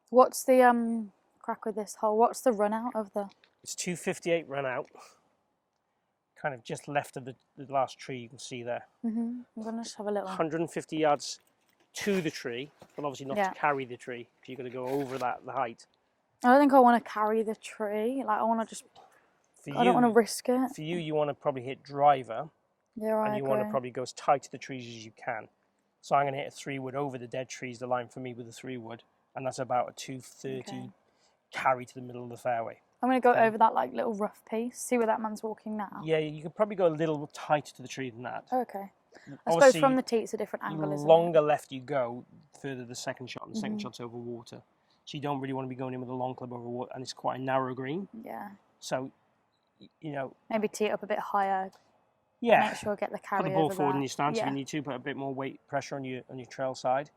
What's the crack with this hole? What's the run out of the? It's 258 run out. Kind of just left of the last tree you can see there. I'm gonna just have a little. 150 yards to the tree, but obviously not to carry the tree, because you're going to go over the height. I don't think I want to carry the tree. Like I want to just. I don't want to risk it. For you, you want to probably hit driver. Yeah, and you want to probably go as tight to the trees as you can. So I'm going to hit a 3-wood over the dead trees, the line for me with a 3-wood, and that's about a 230 carry to the middle of the fairway. I'm going to go over that like little rough piece, see where that man's walking now. Yeah, you could probably go a little tighter to the tree than that. Okay. I suppose from the tee it's a different angle, isn't it? The longer left you go, the further the second shot, and the second shot's over water. So you don't really want to be going in with a long club over water, and it's quite a narrow green. Yeah. So, you know... Maybe tee it up a bit higher. Yeah. Make sure I get the carry Put the ball over forward there. in your stance if you need to, put a bit more weight pressure on your trail side.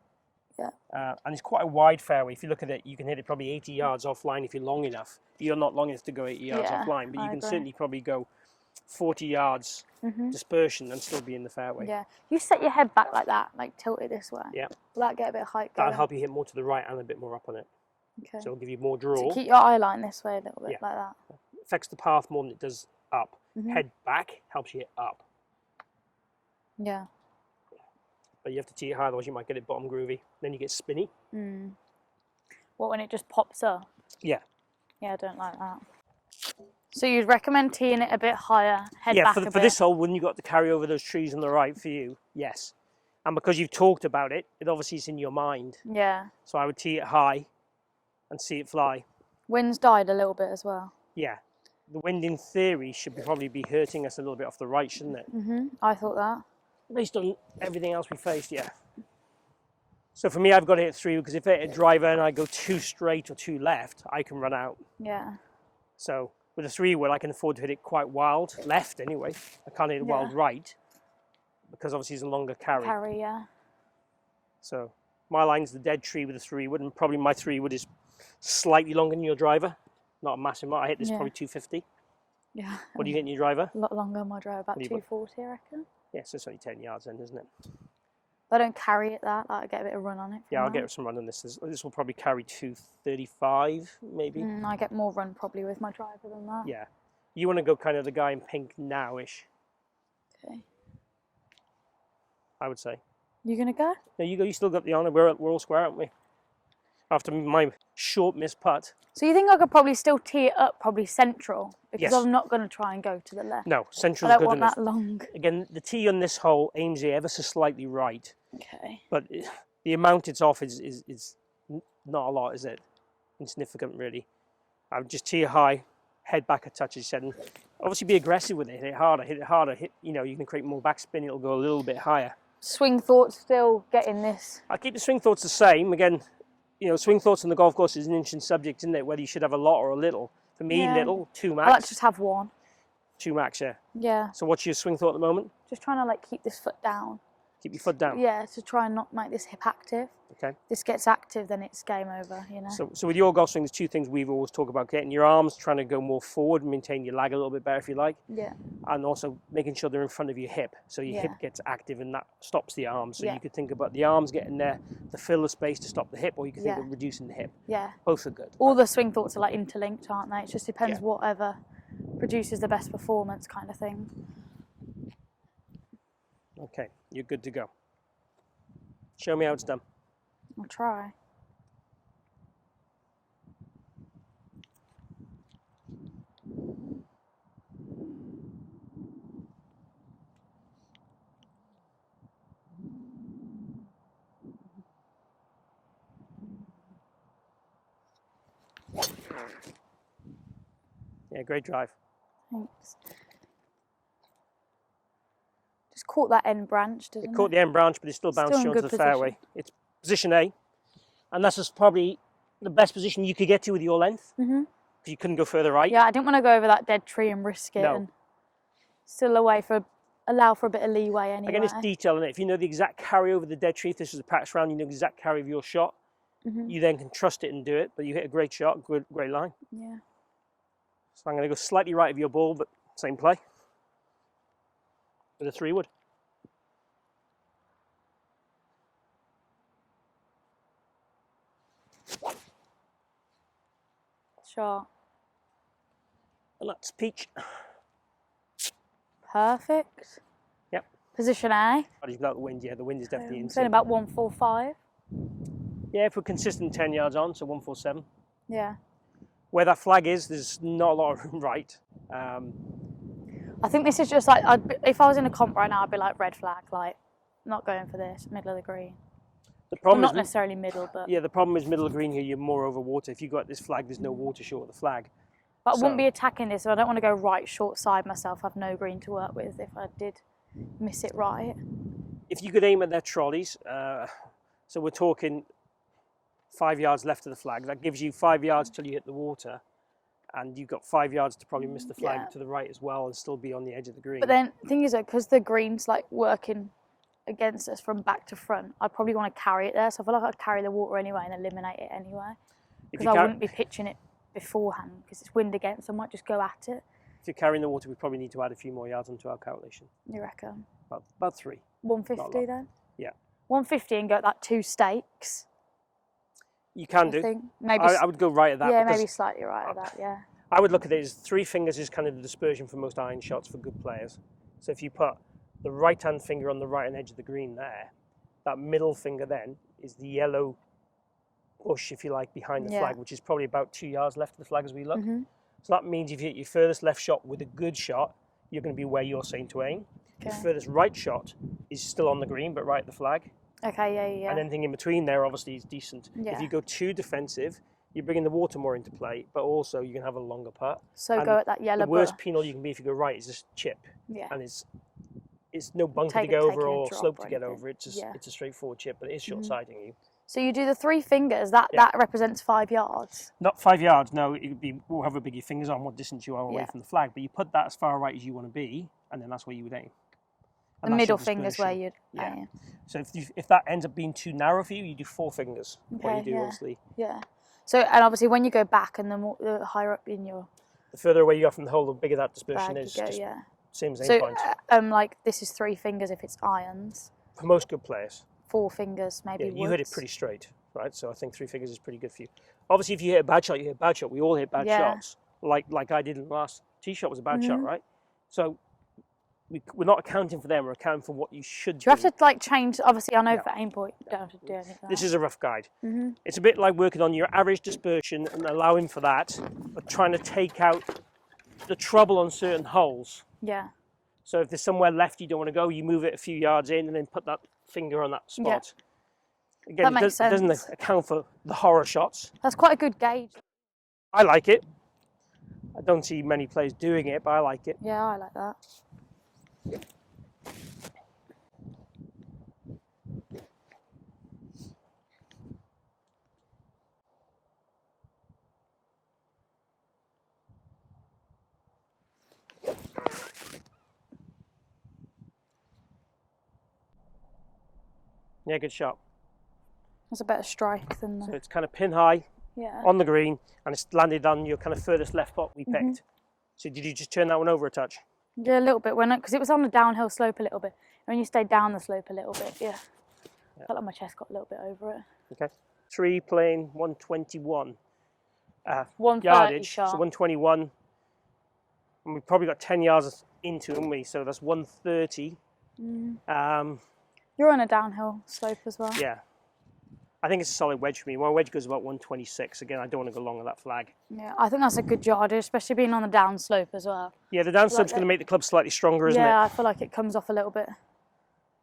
Yeah. And it's quite a wide fairway. If you look at it, you can hit it probably 80 yards offline if you're long enough. You're not long enough to go 80 yards offline, but you can certainly probably go 40 yards dispersion and still be in the fairway. Yeah. You set your head back like that, like tilt it this way. Yeah. Will that get a bit of height going? That'll help you hit more to the right and a bit more up on it. Okay. So it'll give you more draw. So keep your eye line this way a little bit, like that. It affects the path more than it does up. Head back helps you hit up. Yeah. But you have to tee it high, otherwise you might get it bottom groovy. Then you get spinny. What, when it just pops up? Yeah. Yeah, I don't like that. So you'd recommend teeing it a bit higher, head back a bit? For this hole, when you've got to carry over those trees on the right for you, yes. And because you've talked about it, it obviously is in your mind. Yeah. So I would tee it high and see it fly. Wind's died a little bit as well. Yeah. The wind, in theory, should probably be hurting us a little bit off the right, shouldn't it? I thought that. Based on everything else we faced, yeah. So for me, I've got to hit 3, because if I hit a driver and I go too straight or too left, I can run out. Yeah. So with a 3-wood, I can afford to hit it quite wild, left anyway. I can't hit it wild right, because obviously it's a longer carry. Carry, yeah. So my line's the dead tree with a 3-wood, and probably my 3-wood is slightly longer than your driver. Not a massive amount. I hit this probably 250. Yeah. What do you hit in your driver? A lot longer on my driver, about 240, I reckon. Yeah, so it's only 10 yards then, isn't it? But I don't carry it that, like I get a bit of run on it. Yeah, I'll get some run on this. This will probably carry 235, maybe. I get more run probably with my driver than that. Yeah. You want to go kind of the guy in pink now-ish. Okay. I would say. You gonna go? No, you go. You still got the honour. We're all square, aren't we? After my short missed putt. So you think I could probably still tee it up, probably central? Because yes. I'm not going to try and go to the left. No, central's good. I don't want that long. Again, the tee on this hole aims ever so slightly right. Okay. But the amount it's off is not a lot, is it? Insignificant, really. I would just tee it high, head back a touch, as you said, and obviously be aggressive with it. Hit it harder. You know, you can create more backspin. It'll go a little bit higher. Swing thoughts still getting this. I keep the swing thoughts the same. Again, you know, swing thoughts on the golf course is an interesting subject, isn't it? Whether you should have a lot or a little. For me, little, 2 max. I like to just have one. 2 max, yeah. Yeah. So what's your swing thought at the moment? Just trying to like keep this foot down. Keep your foot down? Yeah, to try and not make this hip active. Okay. If this gets active, then it's game over, you know. So with your golf swing, there's 2 things we've always talked about: getting your arms, trying to go more forward, maintain your lag a little bit better if you like. Yeah. And also making sure they're in front of your hip, so your hip gets active and that stops the arms. So you could think about the arms getting there to fill the space to stop the hip, or you could think of reducing the hip. Yeah. Both are good. All the swing thoughts are like interlinked, aren't they? It just depends whatever produces the best performance kind of thing. Okay, you're good to go. Show me how it's done. I'll try. Yeah, great drive. Thanks. Just caught that end branch, didn't it? It caught the end branch, but it still bounced you onto the fairway. It's position A, and that's just probably the best position you could get to with your length. Because you couldn't go further right. Yeah, I didn't want to go over that dead tree and risk it. No. And still allow for a bit of leeway anyway. Again, it's detail in it. If you know the exact carry over the dead tree, if this was a practice round, you know the exact carry of your shot. You then can trust it and do it, but you hit a great shot, great line. Yeah. So I'm going to go slightly right of your ball, but same play. With a 3-wood. Shot. And that's peach. Perfect. Yep. Position A. Without the wind, yeah, the wind is definitely I'm in. saying about 145. Yeah, if we're consistent 10 yards on, so 147. Yeah. Where that flag is, there's not a lot of room right. I think this is just like, if I was in a comp right now, I'd be like, red flag, like, not going for this, middle of the green. The problem Well, not is, necessarily middle, but... yeah, the problem is middle of green here, you're more over water. If you've got this flag, there's no water short of the flag. But I wouldn't be attacking this, so I don't want to go right short side myself. I have no green to work with if I did miss it right. If you could aim at their trolleys, so we're talking 5 yards left of the flag, that gives you 5 yards till you hit the water, and you've got 5 yards to probably miss the flag to the right as well and still be on the edge of the green. But then the thing is, because the green's like working against us from back to front, I'd probably want to carry it there. So I feel like I'd carry the water anyway and eliminate it anyway. Because I wouldn't be pitching it beforehand because it's wind against, I might just go at it. If you're carrying the water, we probably need to add a few more yards onto our calculation. You reckon? About 3. 150 then? Yeah. 150 and go at that 2 stakes. You can do. Think. Maybe I would go right at that. Yeah, maybe slightly right at that, yeah. I would look at it as 3 fingers is kind of the dispersion for most iron shots for good players. So if you put the right-hand finger on the right-hand edge of the green there, that middle finger then is the yellow bush, if you like, behind the flag, which is probably about 2 yards left of the flag as we look. So that means if you hit your furthest left shot with a good shot, you're going to be where you're saying to aim. Okay. Your furthest right shot is still on the green, but right at the flag. Okay, yeah. And anything in between there obviously is decent. Yeah. If you go too defensive, you're bringing the water more into play, but also you can have a longer putt. So and go at that yellow The worst bush. penal you can be if you go right is just chip. Yeah. And it's no bunker to go over or slope to get over. It's just it's a straightforward chip, but it is short-sighting you. So you do the 3 fingers, that represents 5 yards? Not 5 yards, no, it would be however big your fingers are and what distance you are away from the flag, but you put that as far right as you want to be, and then that's where you would aim. And the middle finger's where you'd aim. So if that ends up being too narrow for you, you do 4 fingers. Okay, what you do, obviously. Yeah. So, and obviously when you go back and the higher up in your... The further away you are from the hole, the bigger that dispersion is. Go, Same point. Like this is 3 fingers if it's irons. For most good players. 4 fingers maybe. Yeah, you hit it pretty straight, right? So I think 3 fingers is pretty good for you. Obviously, if you hit a bad shot, you hit a bad shot. We all hit bad shots, like I did in the last tee shot was a bad shot, right? So we're not accounting for them. We're accounting for what you should do. Do you have to like change? Obviously, I know for aim point you don't have to do anything. This is a rough guide. It's a bit like working on your average dispersion and allowing for that, but trying to take out the trouble on certain holes. Yeah. So if there's somewhere left you don't want to go, you move it a few yards in and then put that finger on that spot. Yeah. Again, it doesn't account for the horror shots. That's quite a good gauge. I like it. I don't see many players doing it, but I like it. Yeah, I like that. Yeah, good shot. That's a better strike than the... So it's kind of pin high on the green, and it's landed on your kind of furthest left pot we picked. So did you just turn that one over a touch? Yeah, a little bit, because it was on the downhill slope a little bit. When you stayed down the slope a little bit, I felt like my chest got a little bit over it. Okay. 3 playing 121. 130 yardage, shot. so 121. And we've probably got 10 yards into, haven't we? So that's 130. You're on a downhill slope as well. Yeah. I think it's a solid wedge for me. My wedge goes about 126. Again, I don't want to go long on that flag. Yeah, I think that's a good yardage, especially being on the down slope as well. Yeah, the down slope's going to make the club slightly stronger, isn't it? Yeah, I feel like it comes off a little bit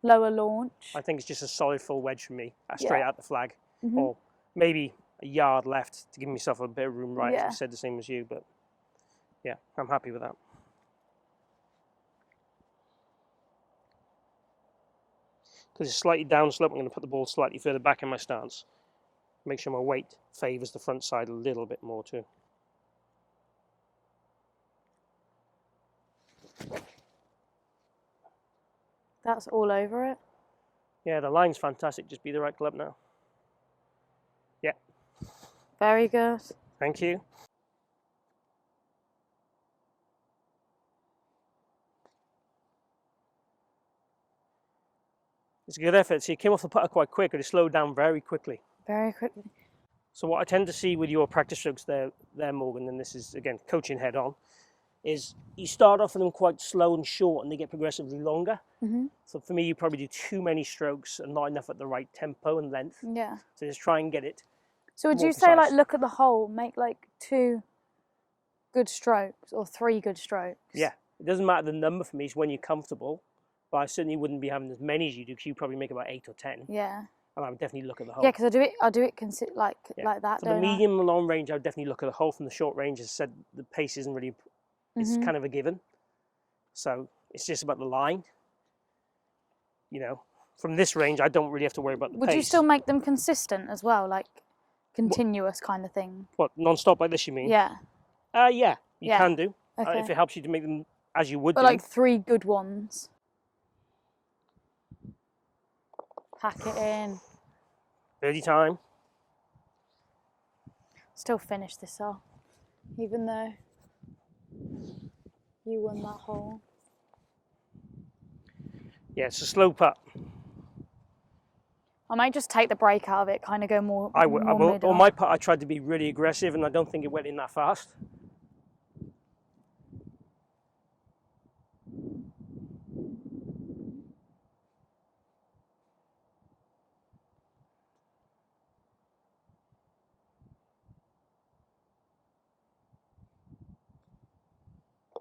lower launch. I think it's just a solid full wedge for me, straight out the flag. Or maybe a yard left to give myself a bit of room right. I said the same as you, but yeah, I'm happy with that. Because it's slightly down slope, I'm going to put the ball slightly further back in my stance. Make sure my weight favours the front side a little bit more too. That's all over it. Yeah, the line's fantastic. Just be the right club now. Yeah. Very good. Thank you. It's a good effort. So he came off the putter quite quick, but he slowed down very quickly. Very quickly. So what I tend to see with your practice strokes there, Morgan, and this is again coaching head on, is you start off with them quite slow and short, and they get progressively longer. So for me, you probably do too many strokes and not enough at the right tempo and length. Yeah. So just try and get it. So would you say, like, look at the hole, make like 2 good strokes or 3 good strokes? Yeah, it doesn't matter the number for me, it's when you're comfortable. But I certainly wouldn't be having as many as you do, because you probably make about 8 or 10. Yeah. And I would definitely look at the hole. Yeah, because I do it like that. For the medium and long range, I would definitely look at the hole. From the short range, as I said, the pace isn't really, it's kind of a given. So it's just about the line. You know, from this range, I don't really have to worry about the pace. Would you still make them consistent as well, like continuous kind of thing? What, non-stop like this, you mean? Yeah. Yeah, you can do. Okay. If it helps you to make them as you would but do. Like 3 good ones. Pack it in. Birdie time. Still finish this off, even though you won that hole. Yeah, it's a slow putt. I might just take the break out of it, kind of go more. I will. On my putt, I tried to be really aggressive, and I don't think it went in that fast.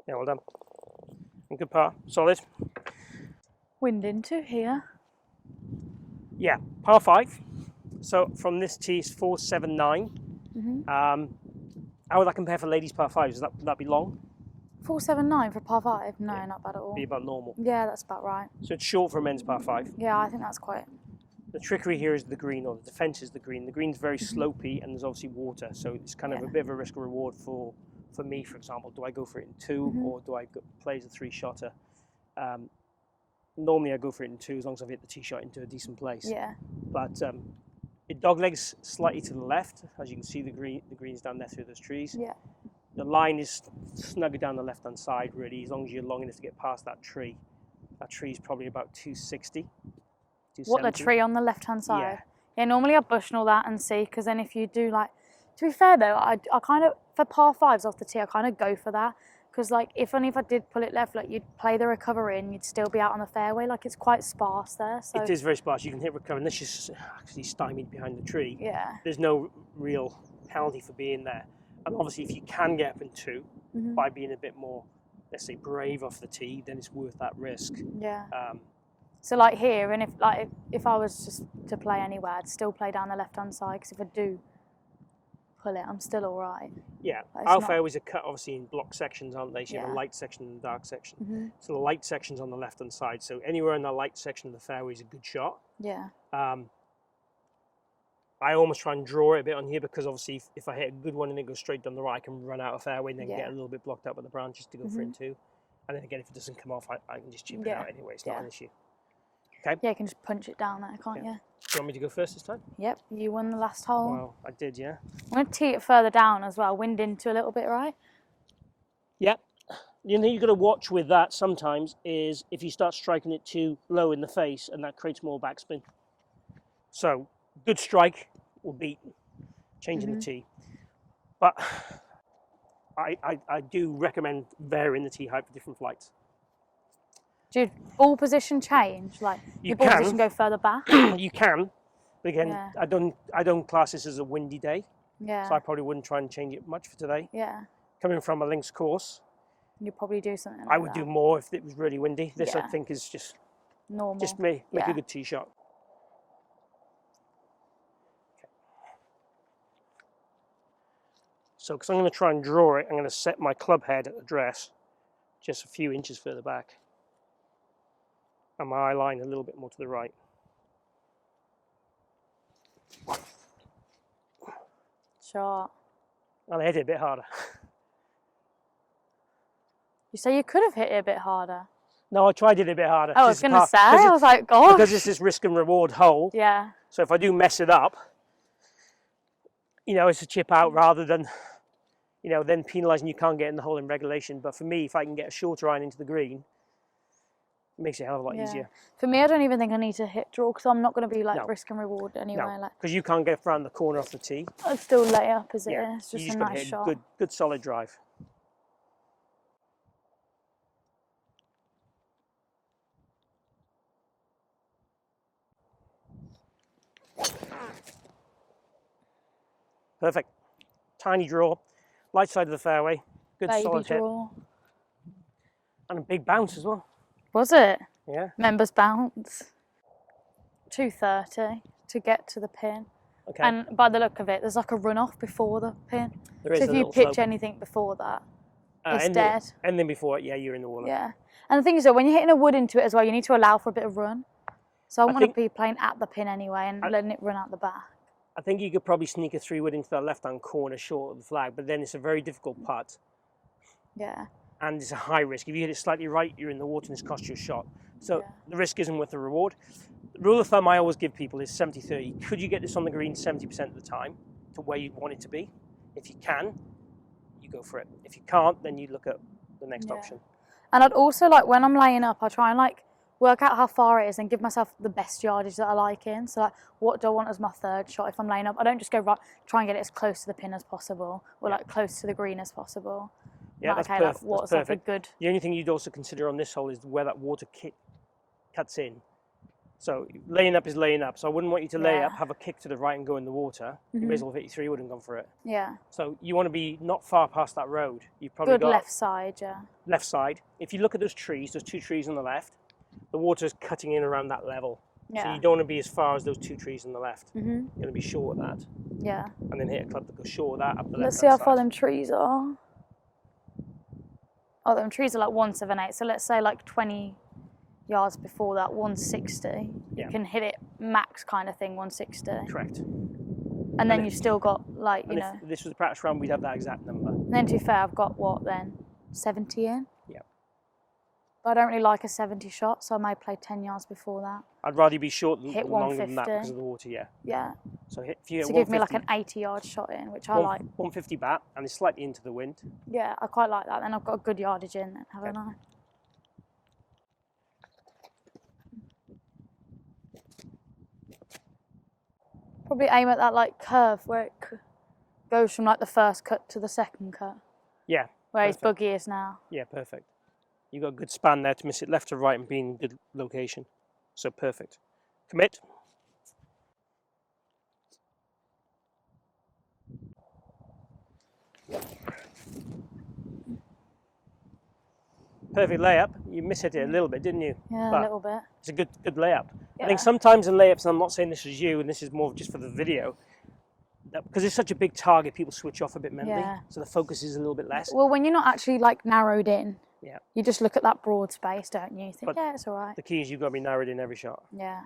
Yeah, well done. And good par, solid. Wind into here. Yeah, par 5. So from this tee, it's 479. How would that compare for ladies' par 5s? Would that be long? 479 for par 5? No, not bad at all. Be about normal. Yeah, that's about right. So it's short for a men's par 5. Yeah, I think that's quite. The trickery here is the green, or the defence is the green. The green's very slopey, and there's obviously water, so it's kind of a bit of a risk and reward for me, for example. Do I go for it in 2 or do I play as a 3-shotter? Normally I go for it in 2 as long as I've hit the tee shot into a decent place. Yeah. But it doglegs slightly to the left, as you can see the green's down there through those trees. Yeah. The line is snug down the left-hand side, really, as long as you're long enough to get past that tree. That tree's probably about 260. 270. What, the tree on the left-hand side? Yeah. Yeah, normally I bush and all that and see, because then if you do like, to be fair though, I kind of, for par 5s off the tee, I kind of go for that. Because like, if I did pull it left, like you'd play the recovery and you'd still be out on the fairway. Like it's quite sparse there. So it is very sparse. You can hit recovery, unless you're actually stymied behind the tree. Yeah. There's no real penalty for being there. And obviously if you can get up in 2 by being a bit more, let's say, brave off the tee, then it's worth that risk. Yeah. So like here, and if I was just to play anywhere, I'd still play down the left-hand side, because if I do pull it, I'm still all right. Yeah, our fairways are cut obviously in block sections, aren't they? So you have a light section and a dark section. So the light section's on the left-hand side, so anywhere in the light section of the fairway is a good shot. Yeah. I almost try and draw it a bit on here, because obviously if I hit a good one and it goes straight down the right, I can run out of fairway and then get a little bit blocked up with the branches to go for it in 2. And then again, if it doesn't come off, I can just chip it out anyway. It's not an issue. Okay. Yeah, you can just punch it down there, can't you? Do you want me to go first this time? Yep, you won the last hole. Well, I did, yeah. I'm going to tee it further down as well, wind into a little bit, right? Yep. The only thing you've got to watch with that sometimes is if you start striking it too low in the face, and that creates more backspin. So, good strike will beat changing the tee. But I do recommend varying the tee height for different flights. Do ball position change? Like your ball position go further back? You can, but again, I don't class this as a windy day. Yeah. So I probably wouldn't try and change it much for today. Yeah. Coming from a links course, you'd probably do something like I would do more if it was really windy. This I think is just normal. Just make a good tee shot. Okay. So, because I'm going to try and draw it, I'm going to set my club head at address just a few inches further back, and my eye line a little bit more to the right. Shot. And I hit it a bit harder. You say you could have hit it a bit harder? No, I tried it a bit harder. Oh, I was going to say, I was like, gosh. Because it's this risk and reward hole. Yeah. So if I do mess it up, you know, it's a chip out rather than, you know, then penalising you can't get in the hole in regulation. But for me, if I can get a shorter iron into the green, It makes it a hell of a lot easier. For me, I don't even think I need to hit draw because I'm not going to be like No. risk and reward anyway. No, because you can't get around the corner off the tee. I'd still lay up as it Yeah, is. Just you a got to nice hit shot. good solid drive. Perfect. Tiny draw, light side of the fairway, good Baby solid draw. hit, and a big bounce as well. Was it? Yeah. Members bounce. 230 to get to the pin. Okay. And by the look of it, there's like a runoff before the pin. There is so if you pitch anything before that, it's dead. And then before it, yeah, you're in the water. Yeah. And the thing is that when you're hitting a wood into it as well, you need to allow for a bit of run. So I want to be playing at the pin anyway and letting it run out the back. I think you could probably sneak a 3-wood into that left-hand corner short of the flag, but then it's a very difficult putt. Yeah. And it's a high risk. If you hit it slightly right, you're in the water and it's cost you a shot. So the risk isn't worth the reward. The rule of thumb I always give people is 70-30. Could you get this on the green 70% of the time to where you want it to be? If you can, you go for it. If you can't, then you look at the next option. And I'd also like, when I'm laying up, I try and like work out how far it is and give myself the best yardage that I like in. So like, what do I want as my third shot if I'm laying up? I don't just go right, try and get it as close to the pin as possible or like close to the green as possible. Yeah, like, that's okay, perfect. Like, what's that's perfect. Like a good... The only thing you'd also consider on this hole is where that water cuts in. So laying up is laying up. So I wouldn't want you to lay up, have a kick to the right and go in the water. You may as well hit your 3-wood and gone for it. Yeah. So you want to be not far past that road. You've probably got left side, left side. If you look at those trees, there's 2 trees on the left. The water's cutting in around that level. Yeah. So you don't want to be as far as those 2 trees on the left. You're going to be short of that. Yeah. And then hit a club that goes short of that up the left. Let's see how far them trees are. Oh, them trees are like 178. So let's say like 20 yards before that, 160. You can hit it max kind of thing, 160. Correct. And then you've still got like, you know. If this was a practice round, we'd have that exact number. And then to be fair, I've got what then? 70 in? Yeah. But I don't really like a 70 shot, so I may play 10 yards before that. I'd rather be short than hit longer than that because of the water, Yeah. So if you hit to give me like an 80-yard shot in, which I like. 150 bat, and it's slightly into the wind. Yeah, I quite like that. Then I've got a good yardage in then, haven't I? Probably aim at that like curve where it goes from like the first cut to the second cut. Yeah. Where his buggy is now. Yeah, perfect. You got a good span there to miss it left to right and be in good location. So perfect. Commit. Perfect layup. You mishit it a little bit, didn't you? Yeah, but a little bit. It's a good layup. Yeah. I think sometimes in layups, and I'm not saying this is you, and this is more just for the video, because it's such a big target, people switch off a bit mentally, so the focus is a little bit less. Well, when you're not actually like narrowed in, yeah, you just look at that broad space, don't you? You think, yeah, it's all right. The key is you've got to be narrowed in every shot. Yeah.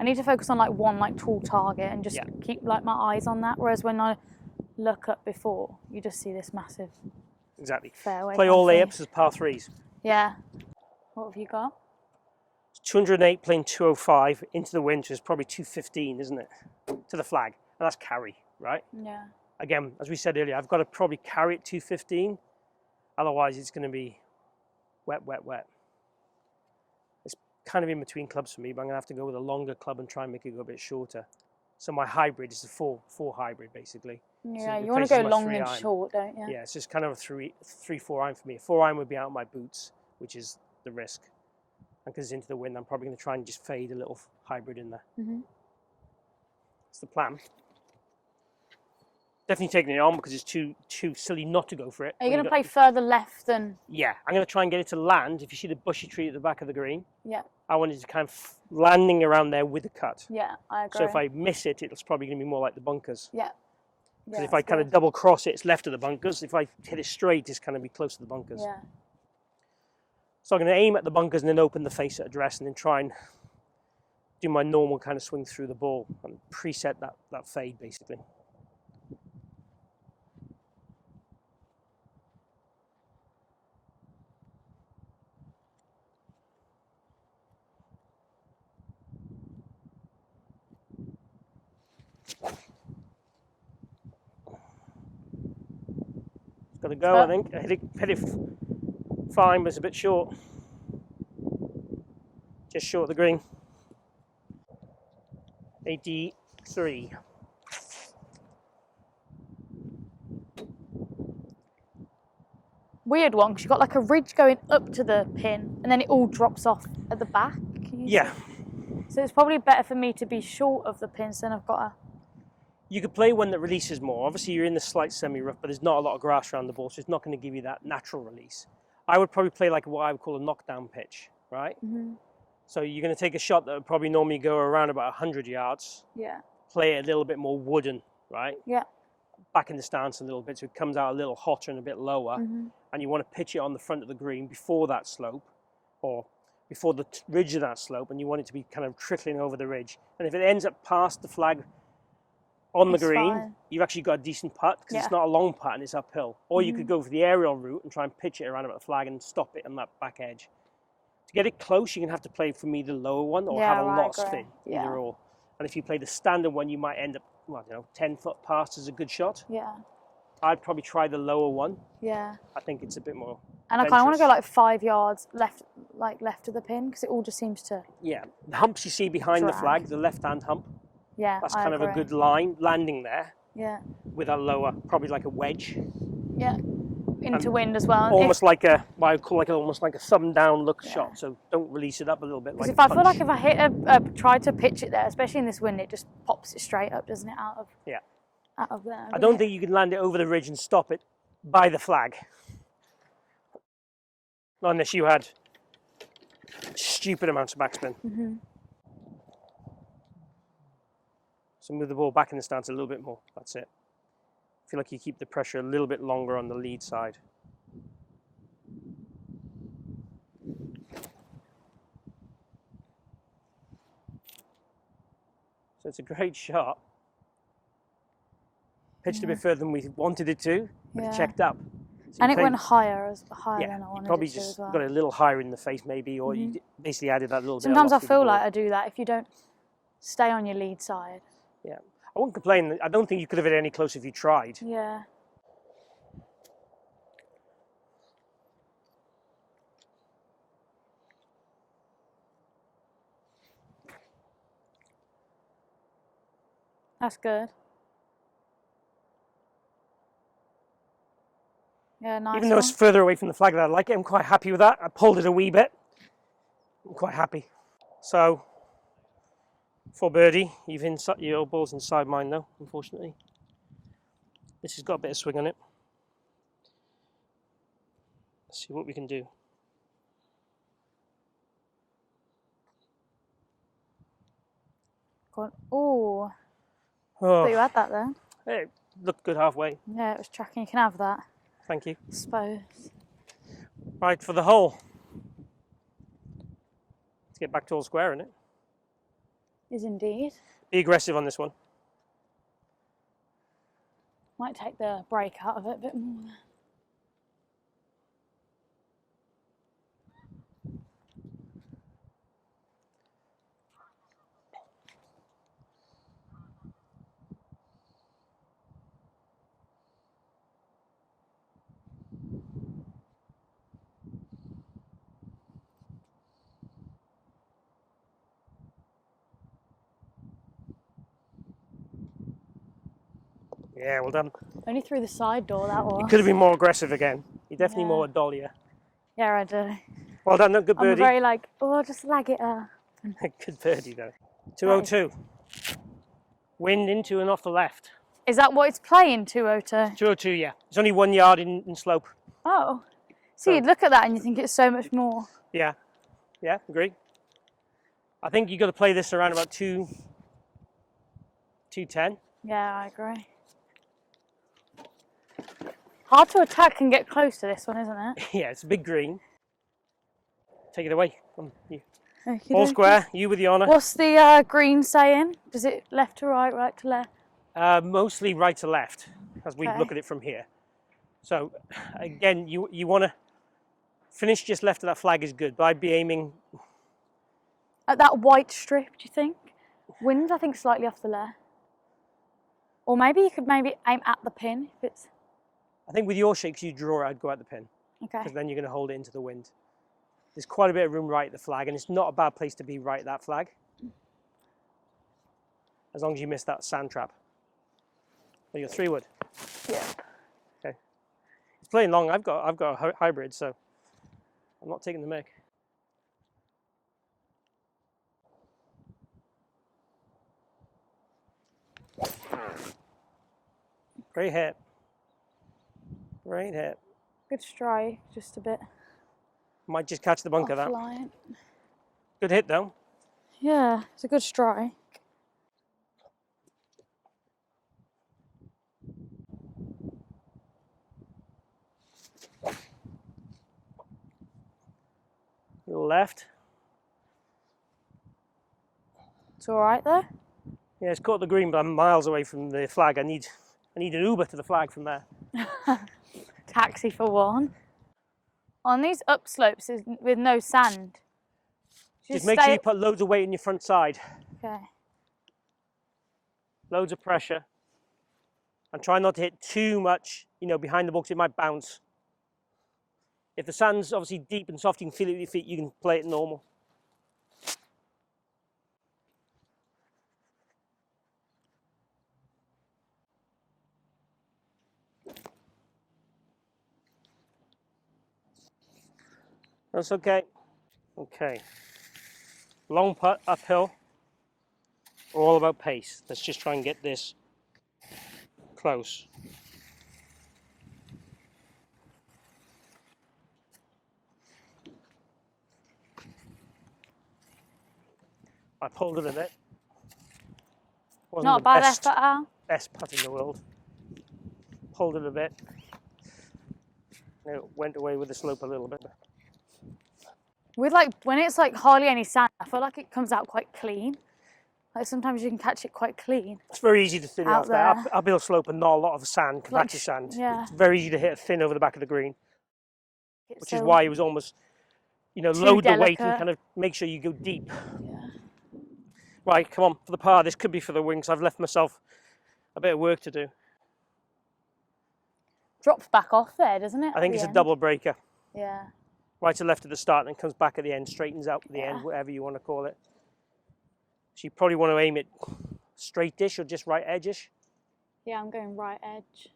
I need to focus on like one like tall target and just keep like my eyes on that. Whereas when I look up before, you just see this massive fairway. Play all layups as par 3s. Yeah. What have you got? 208 playing 205 into the wind, which is probably 215, isn't it? To the flag. And that's carry, right? Yeah. Again, as we said earlier, I've got to probably carry it 215. Otherwise, it's going to be wet, wet, wet. It's kind of in between clubs for me, but I'm going to have to go with a longer club and try and make it go a bit shorter. So my hybrid is a four hybrid, basically. Yeah, so you want to go long and short, don't you? Yeah, it's just kind of a 3-4 iron for me. A 4 iron would be out of my boots, which is the risk. And because it's into the wind, I'm probably going to try and just fade a little hybrid in there. That's the plan. Definitely taking it on because it's too silly not to go for it. Are you going to play further left than... Yeah, I'm going to try and get it to land. If you see the bushy tree at the back of the green, I want it to kind of landing around there with the cut. Yeah, I agree. So if I miss it, it's probably going to be more like the bunkers. Yeah. Because if I kind of double cross it, it's left of the bunkers. If I hit it straight, it's kind of be close to the bunkers. Yeah. So I'm going to aim at the bunkers and then open the face at address and then try and do my normal kind of swing through the ball and preset that fade basically. Got to go, I think. I hit it fine, but it's a bit short. just short of the green. 83. Weird one, because you've got like a ridge going up to the pin, and then it all drops off at the back. Yeah. So it's probably better for me to be short of the pins than I've got a... You could play one that releases more. Obviously, you're in the slight semi-rough, but there's not a lot of grass around the ball, so it's not going to give you that natural release. I would probably play like what I would call a knockdown pitch, right? Mm-hmm. So you're going to take a shot that would probably normally go around about 100 yards. Yeah. Play it a little bit more wooden, right? Yeah. Back in the stance a little bit, so it comes out a little hotter and a bit lower. Mm-hmm. And you want to pitch it on the front of the green before that slope, or before the ridge of that slope, and you want it to be kind of trickling over the ridge. And if it ends up past the flag on the green, fine. You've actually got a decent putt, because Yeah. it's not a long putt and it's uphill. Or you could go for the aerial route and try and pitch it around about the flag and stop it on that back edge. To get it close, you're going to have to play for me the lower one, or Yeah, have a right, lot spin, yeah. either or. And if you play the standard one, you might end up, well, 10 foot past is a good shot. Yeah. I'd probably try the lower one. Yeah. I think it's a bit more And I kind of want to go adventurous. like 5 yards left, like left of the pin, because it all just seems to... Yeah, the humps you see behind the Drag. flag, the left-hand hump, Yeah, that's I kind of a agree. good line landing there Yeah. with a lower, probably like a wedge. Yeah. Into wind as well. Almost like a, what I would call almost like a thumb down look shot, so don't release it up a little bit. Because Like if I punch. feel like if I hit try to pitch it there, especially in this wind, it just pops it straight up, doesn't it, out of there. I don't think you can land it over the ridge and stop it by the flag. Not unless you had stupid amounts of backspin. Mm-hmm. So move the ball back in the stance a little bit more. That's it. I feel like you keep the pressure a little bit longer on the lead side. So it's a great shot. Pitched a bit further than we wanted it to, but it checked up. So And you it went played- higher than I you wanted probably it to just as well. got a little higher in the face maybe, or you basically added that little bit. Sometimes of I loft to the feel ball. like I do that if you don't stay on your lead side. Yeah, I wouldn't complain. I don't think you could have hit any closer if you tried. Yeah. That's good. Yeah, nice. Even though it's further away from the flag than I like it, I'm quite happy with that. I pulled it a wee bit. I'm quite happy. So, for birdie, your ball's inside mine though, unfortunately. This has got a bit of swing on it. Let's see what we can do. Oh, Oh, thought you had that there. it looked good halfway. Yeah, it was tracking. You can have that, Thank you. I suppose. Right, for the hole. Let's get back to all square, innit? Is indeed. Be aggressive on this one. Might take the break out of it a bit more. Yeah, well done. Only through the side door, that was. Could have been more aggressive again. You're definitely more a dollier. Yeah, I do. Well done, good I'm birdie. very like, oh, just lag it up. Good birdie though. 202. Wind into and off the left. Is that what it's playing, 202? 202, yeah. It's only 1 yard in slope. Oh. See, you'd look at that and you think it's so much more. Yeah, yeah, agree. I think you've got to play this around about 210. Yeah, I agree. Hard to attack and get close to this one, isn't it? Yeah, it's a big green. Take it away. Come, you. Okey All dokey. square, you with the honour. What's the green saying? Does it left to right, right to left? Mostly right to left, as we Okay. look at it from here. So, again, you want to finish just left of that flag is good, but I'd be aiming. At that white strip, do you think? Wind, I think, slightly off the left. Or maybe you could aim at the pin if it's... I think with your shakes, you draw, I'd go at the pin, Okay. because then you're going to hold it into the wind. there's quite a bit of room right at the flag, and it's not a bad place to be right at that flag. As long as you miss that sand trap. Or your 3-wood. Yeah. Okay. It's playing long. I've got a hybrid, so I'm not taking the mick. Great hit. Great hit. Good strike, just a bit. Might just catch the bunker, that. Offline. Good hit, though. Yeah, it's a good strike. Left. It's all right there. Yeah, it's caught the green, but I'm miles away from the flag. I need an Uber to the flag from there. Taxi for one. On these upslopes with no sand. Just make sure you put loads of weight in your front side. Okay. Loads of pressure. And try not to hit too much, behind the box. It might bounce. If the sand's obviously deep and soft, you can feel it with your feet, you can play it normal. That's okay. Okay. Long putt, uphill. All about pace. Let's just try and get this close. I pulled it a bit. Wasn't Not a bad effort, Al. Best putt in the world. Pulled it a bit. It went away with the slope a little bit. With when it's hardly any sand, I feel like it comes out quite clean. Like sometimes you can catch it quite clean. It's very easy to thin out off there. Uphill slope and not a lot of sand, compacted sand. Yeah. It's very easy to hit a thin over the back of the green. Which is why it was almost, load the weight and kind of make sure you go deep. Yeah. Right, come on, for the par. This could be for the wings. I've left myself a bit of work to do. Drops back off there, doesn't it? I think it's a double breaker. Yeah. Right to left at the start and comes back at the end, straightens out at the end, whatever you want to call it. So you probably want to aim it straight-ish or just right edge-ish. Yeah, I'm going right edge.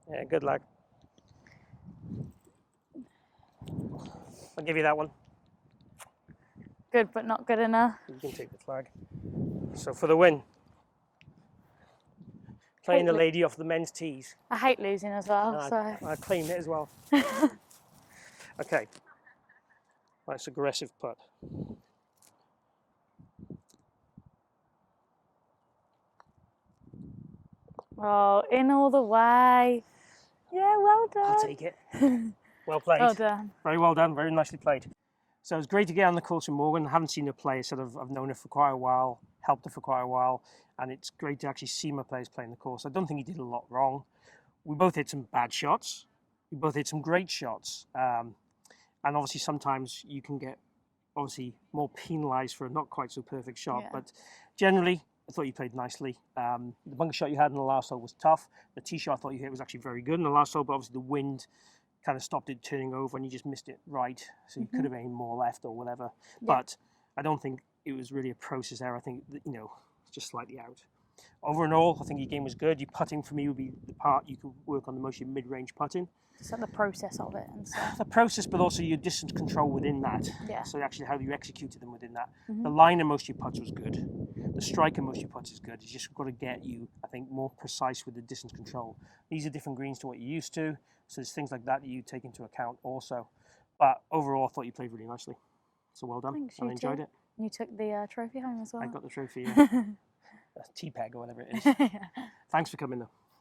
Yeah, good luck. I'll give you that one. Good, but not good enough. You can take the flag. So for the win. Playing the lady off the men's tees. I hate losing as well, so... I claim it as well. Okay. Nice aggressive putt. Oh, in all the way. Yeah, well done. I'll take it. Well played. Well done. Very well done. Very nicely played. So it's great to get on the course with Morgan. I haven't seen her play, I've known her for quite a while, helped her for quite a while, and it's great to actually see my players playing the course. I don't think he did a lot wrong. We both hit some bad shots. We both hit some great shots. And obviously sometimes you can get more penalised for a not quite so perfect shot. Yeah. But generally, I thought you played nicely. The bunker shot you had in the last hole was tough. The tee shot I thought you hit was actually very good in the last hole, but obviously the wind kind of stopped it turning over and you just missed it right. So you could have aimed more left or whatever. Yeah. But I don't think it was really a process error. I think, it's just slightly out. Over and all, I think your game was good. Your putting for me would be the part you could work on the most, your mid-range putting. Just like the process of it and stuff. The process, but also your distance control within that. Yeah. So actually how you executed them within that. The line in most of your putts was good. The strike in most of your putts is good. It's just got to get you, I think, more precise with the distance control. These are different greens to what you're used to. So there's things like that you take into account also. But overall, I thought you played really nicely. So well done. Thanks, I enjoyed it. You took the trophy home as well. I got the trophy, yeah. T-peg or whatever it is. Yeah. Thanks for coming though.